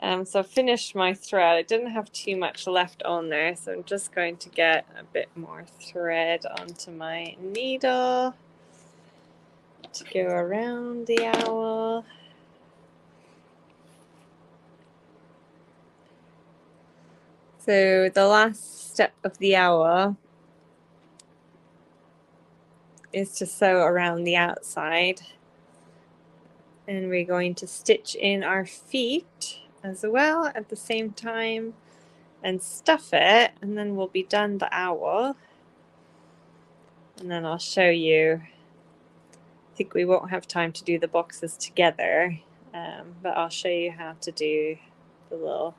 So I finished my thread. I didn't have too much left on there, so I'm just going to get a bit more thread onto my needle to go around the owl. So the last step of the owl is to sew around the outside, and we're going to stitch in our feet as well at the same time and stuff it, and then we'll be done the owl. And then I'll show you. I think we won't have time to do the boxes together, but I'll show you how to do the little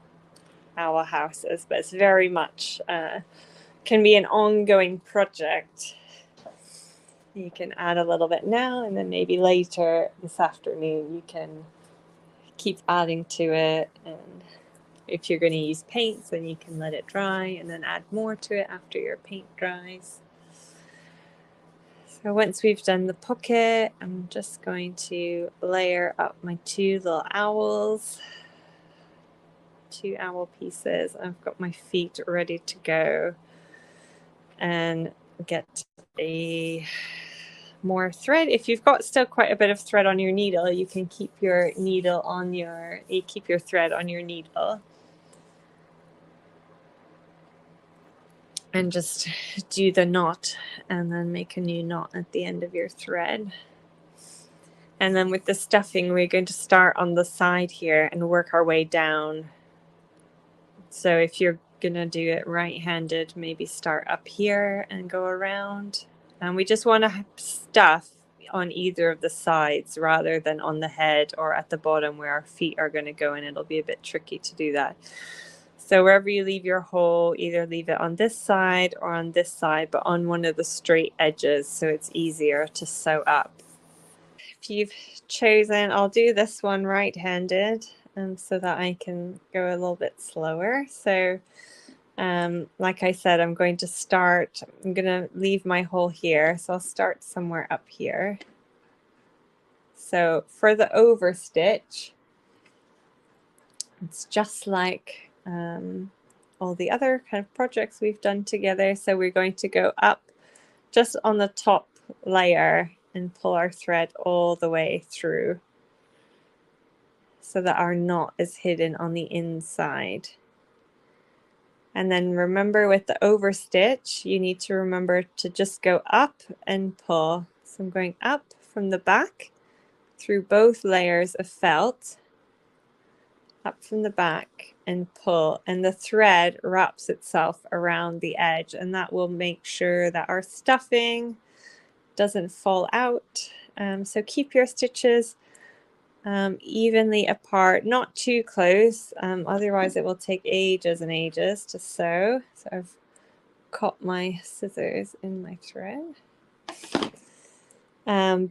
owl houses. But it's very much can be an ongoing project. You can add a little bit now, and then maybe later this afternoon you can keep adding to it. And if you're going to use paints, then you can let it dry and then add more to it after your paint dries. So once we've done the pocket, I'm just going to layer up my two little owls, two owl pieces. I've got my feet ready to go, and get a more thread. If you've got still quite a bit of thread on your needle, you can keep your thread on your needle. And just do the knot and then make a new knot at the end of your thread. And then with the stuffing, we're going to start on the side here and work our way down. So if you're going to do it right-handed, maybe start up here and go around. And we just want to stuff on either of the sides rather than on the head or at the bottom where our feet are going to go, and it'll be a bit tricky to do that. So wherever you leave your hole, either leave it on this side or on this side, but on one of the straight edges so it's easier to sew up. If you've chosen, I'll do this one right-handed so that I can go a little bit slower. So like I said, I'm going to leave my hole here, so I'll start somewhere up here. So for the overstitch, it's just like all the other kind of projects we've done together. So we're going to go up just on the top layer and pull our thread all the way through so that our knot is hidden on the inside. And then remember, with the overstitch, you need to remember to just go up and pull. So I'm going up from the back through both layers of felt, up from the back and pull, and the thread wraps itself around the edge, and that will make sure that our stuffing doesn't fall out. So keep your stitches evenly apart, not too close, otherwise it will take ages and ages to sew. So I've caught my scissors in my thread, and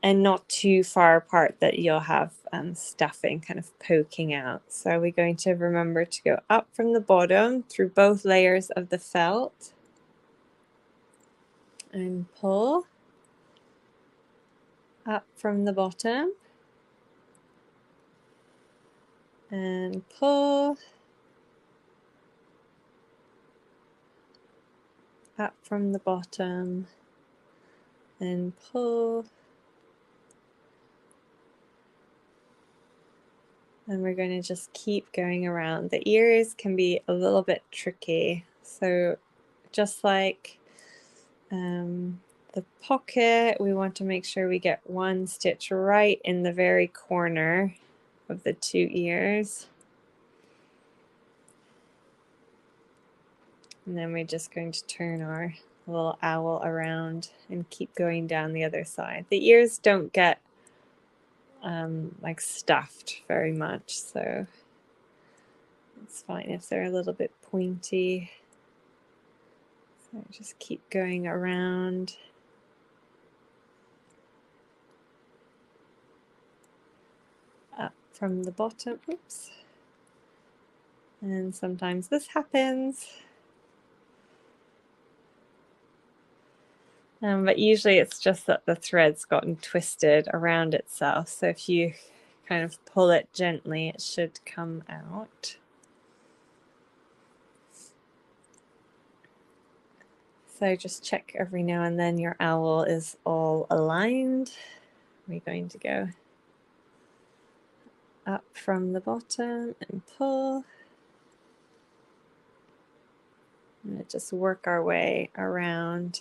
not too far apart that you'll have stuffing kind of poking out. So we're going to remember to go up from the bottom through both layers of the felt and pull up from the bottom and pull up from the bottom and pull. And we're going to just keep going around. The ears can be a little bit tricky, so just like the pocket, we want to make sure we get one stitch right in the very corner of the two ears, and then we're just going to turn our little owl around and keep going down the other side. The ears don't get like stuffed very much, so it's fine if they're a little bit pointy. So just keep going around. Up from the bottom, oops. And sometimes this happens. But usually it's just that the thread's gotten twisted around itself. So if you kind of pull it gently, it should come out. So just check every now and then your owl is all aligned. We're going to go up from the bottom and pull. And just work our way around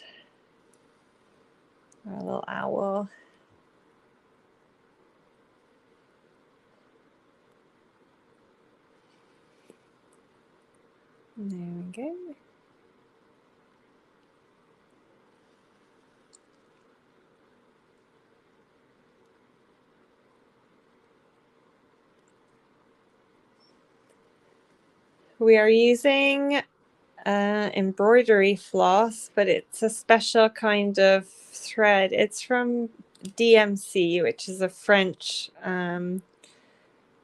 our little owl. There we go. We are using embroidery floss, but it's a special kind of thread. It's from DMC, which is a French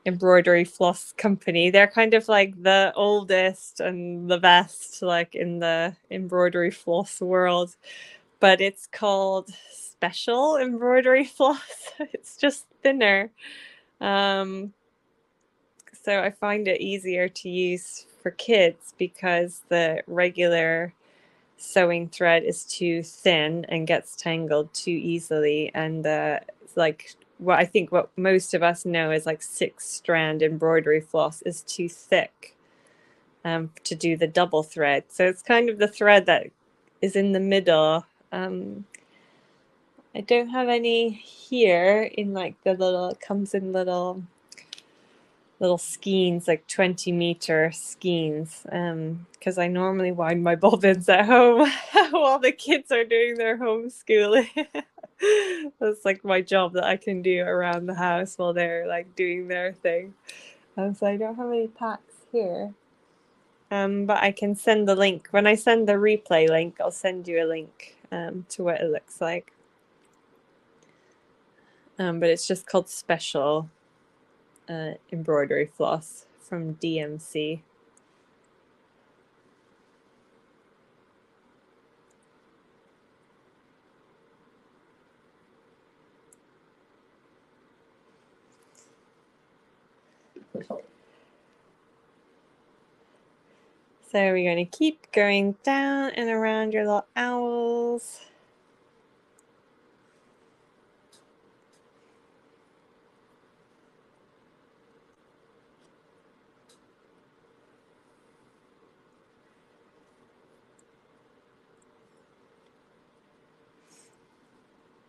embroidery floss company. They're kind of like the oldest and the best, like in the embroidery floss world, but it's called Special Embroidery Floss. It's just thinner. So I find it easier to use for kids because the regular sewing thread is too thin and gets tangled too easily. And like what I think what most of us know is like 6-strand embroidery floss is too thick to do the double thread. So it's kind of the thread that is in the middle. I don't have any here in like the little, it comes in little skeins, like 20-meter skeins, because I normally wind my bobbins at home while the kids are doing their homeschooling. That's like my job that I can do around the house while they're like doing their thing. So I don't have any packs here, but I can send the link. When I send the replay link, I'll send you a link to what it looks like. But it's just called Special Embroidery Floss from DMC. So we're going to keep going down and around your little owls.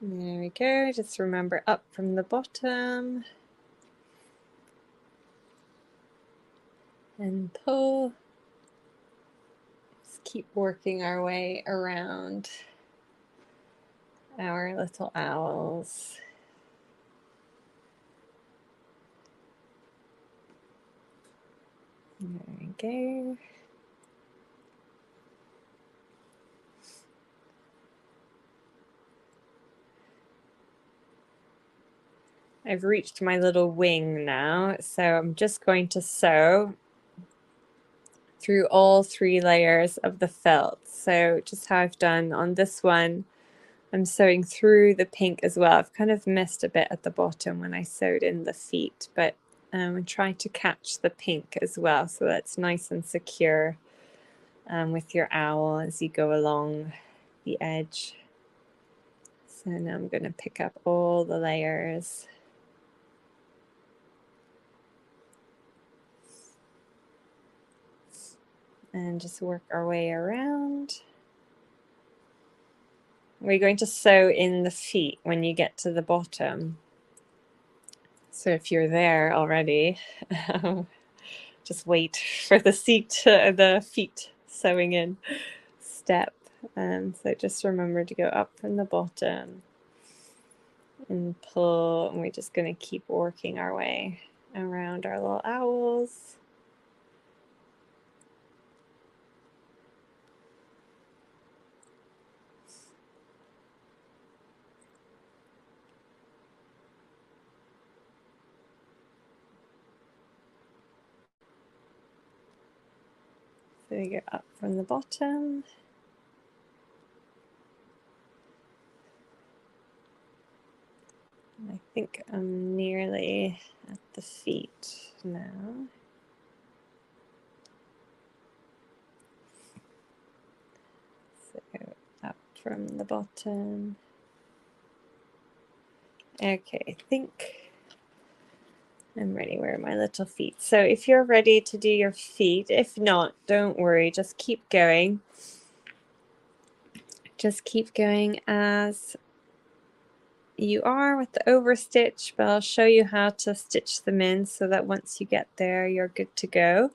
There we go. Just remember up from the bottom. And pull. Just keep working our way around our little owls. There we go. I've reached my little wing now, so I'm just going to sew through all 3 layers of the felt. So just how I've done on this one, I'm sewing through the pink as well. I've kind of missed a bit at the bottom when I sewed in the feet, but I'm trying to catch the pink as well, so that's nice and secure with your owl as you go along the edge. So now I'm going to pick up all the layers. And just work our way around. We're going to sew in the feet when you get to the bottom. So if you're there already, just wait for the feet sewing in step. So just remember to go up from the bottom and pull, and we're just going to keep working our way around our little owls. So we go up from the bottom. I think I'm nearly at the feet now. So up from the bottom. Okay, I think I'm ready. Where are my little feet? So if you're ready to do your feet, if not, don't worry, just keep going. Just keep going as you are with the overstitch, but I'll show you how to stitch them in so that once you get there, you're good to go.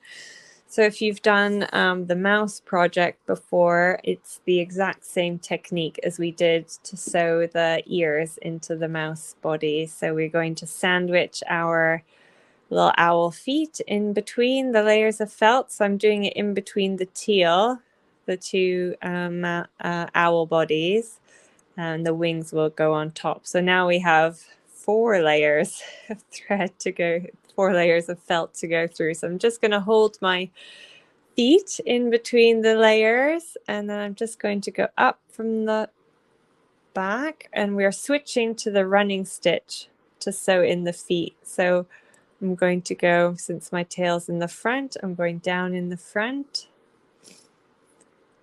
So if you've done the mouse project before, it's the exact same technique as we did to sew the ears into the mouse body. So we're going to sandwich our little owl feet in between the layers of felt. So I'm doing it in between the teal, the two owl bodies, and the wings will go on top. So now we have 4 layers of thread to go, 4 layers of felt to go through. So I'm just going to hold my feet in between the layers, and then I'm just going to go up from the back, and we're switching to the running stitch to sew in the feet. So I'm going to go, since my tail's in the front, I'm going down in the front,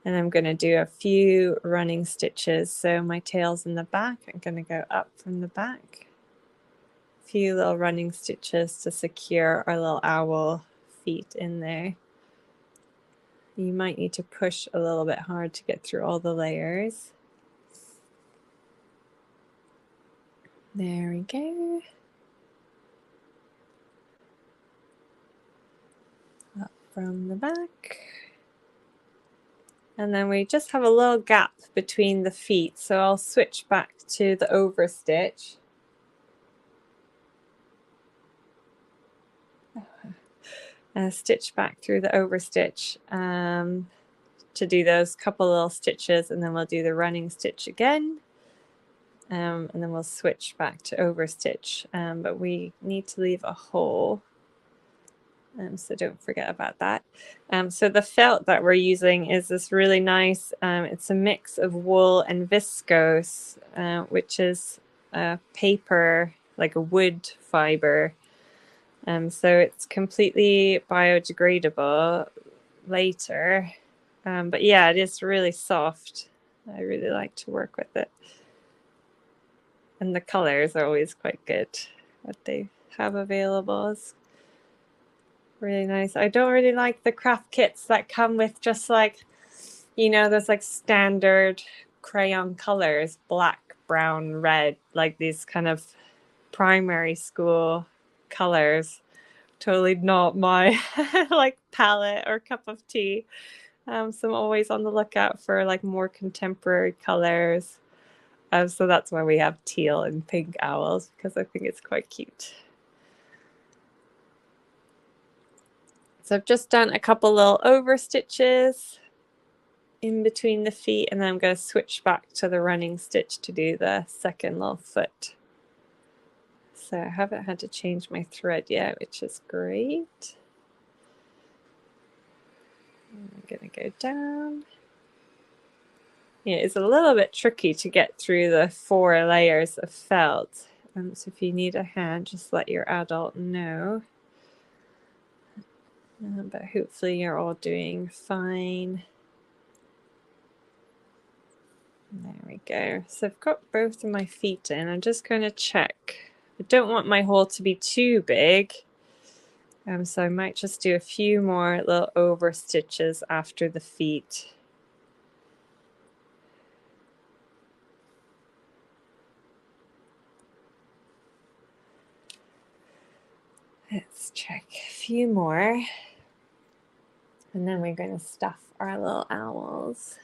and I'm going to do a few running stitches. So my tail's in the back, I'm going to go up from the back, a few little running stitches to secure our little owl feet in there. You might need to push a little bit hard to get through all the layers. There we go. Up from the back. And then we just have a little gap between the feet. So I'll switch back to the overstitch. Stitch back through the overstitch to do those couple little stitches, and then we'll do the running stitch again. And then we'll switch back to overstitch, but we need to leave a hole, so don't forget about that. So the felt that we're using is this really nice, it's a mix of wool and viscose, which is paper, like a wood fiber. So it's completely biodegradable later, but yeah, it is really soft. I really like to work with it. And the colors are always quite good. What they have available is really nice. I don't really like the craft kits that come with just like, you know, those like standard crayon colors, black, brown, red, like these kind of primary school colors. Totally not my like palette or cup of tea. So I'm always on the lookout for like more contemporary colors. So that's why we have teal and pink owls, because I think it's quite cute. So I've just done a couple little over stitches in between the feet, and then I'm going to switch back to the running stitch to do the second little foot. So I haven't had to change my thread yet, which is great. I'm going to go down. Yeah, it's a little bit tricky to get through the 4 layers of felt. So if you need a hand, just let your adult know. But hopefully you're all doing fine. There we go. So I've got both of my feet in. I'm just going to check. I don't want my hole to be too big. So I might just do a few more little over stitches after the feet. Let's check a few more. And then we're going to stuff our little owls.